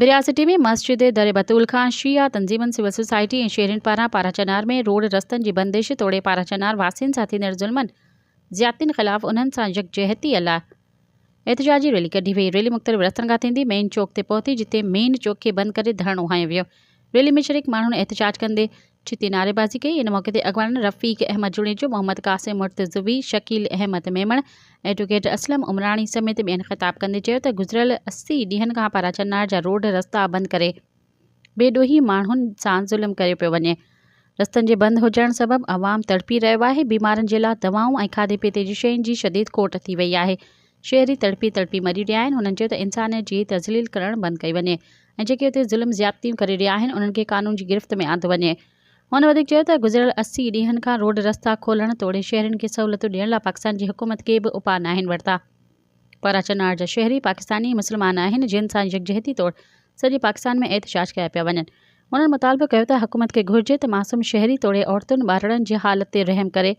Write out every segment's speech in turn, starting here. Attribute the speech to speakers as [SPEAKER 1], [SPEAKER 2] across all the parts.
[SPEAKER 1] बिरियासिटी में मस्जिद दर बतूल खां शिया तंज़ीमनि सिविल सोसाइटी ऐं शहरियुनि पारां पाराचनार में रोड रस्तनि जी बंदिश तोड़े पाराचनार वासियुनि सां थींदड़ ज़ुल्मनि ज़्यादतियुनि ख़िलाफ़ उन्हनि सां यकजहतीअ लाइ एहतिजाजी रैली कढी वई। रैली मुख़्तलिफ़ रस्तनि खां थींदी मेन चौक ते पहुती, जिते मेन चौक खे बंदि करे धरणो हंयो वियो। रैली में शरीक माण्हुनि एहतिजाज कंदे छिती नारेबाज़ी कई। इन मौक़े ते अॻवान रफ़ीक अहमद जुड़ेजो, मोहम्मद कासिम मुर्तज़वी, शकील अहमद मेमण, एडवोकेट असलम उमराणी समेत ॿियनि ख़िताब कंदे चयो त गुज़िरियल 80 ॾींहनि खां पाराचनार जा रोड रस्ता बंदि करे बेॾोही माण्हुनि सां ज़ुल्म कयो पियो वञे। रस्तनि जे बंदि हुजण सबबि अवाम तड़पी रहियो आहे। बीमारनि जे लाइ दवाऊं ऐं खाधे पीते जी शयुनि जी शदीद खोट थी वई आहे। शहरी तड़पी मरी रहिया आहिनि। हुननि चयो त इंसानियत जी तज़लील करणु बंदि कई वञे ऐं जेके हुते ज़ुल्म ज़्यादतियूं करे रहिया आहिनि उन्हनि खे कानून जी गिरफ़्त में आंदो वञे। हुन वधीक चयो त गुज़िरियल 80 ॾींहनि खां रोड रस्ता खोलण तोड़े शहरियुनि खे सहूलियतूं ॾियण लाइ पाकिस्तान जी हुकूमत के बि उपाउ न आहिनि वरिता। पाराचनार जा शहरी पाकिस्तानी मुस्लमान आहिनि, जिन सां यकजहती तौर सॼे पाकिस्तान में एहतिजाज कया पिया वञनि। उन्हनि मुतालबो कयो त हुकूमत खे घुरिजे त मासूम शहरी तोड़े औरतुनि ॿारड़नि जी हालत ते रहम करे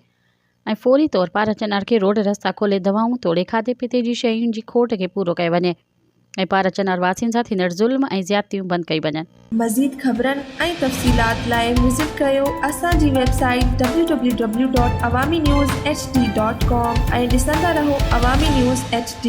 [SPEAKER 1] ऐं फौरी तौर पाराचनार खे रोड रस्ता खोले दवाऊं तोड़े खाधे पीते जी शयुनि जी खोट खे पूरो कयो वञे ऐं पाराचनार वासियुनि सां थींदड़ ज़ुल्म ऐं ज़्यादतियूं बंदि कई वञनि।
[SPEAKER 2] मज़ीद ख़बरनि ऐं तफ़सीलात लाइ विज़िट कयो असांजी वेबसाइट www.awamiNewsHD.com ऐं ॾिसंदा रहो अवामी न्यूज़ HD।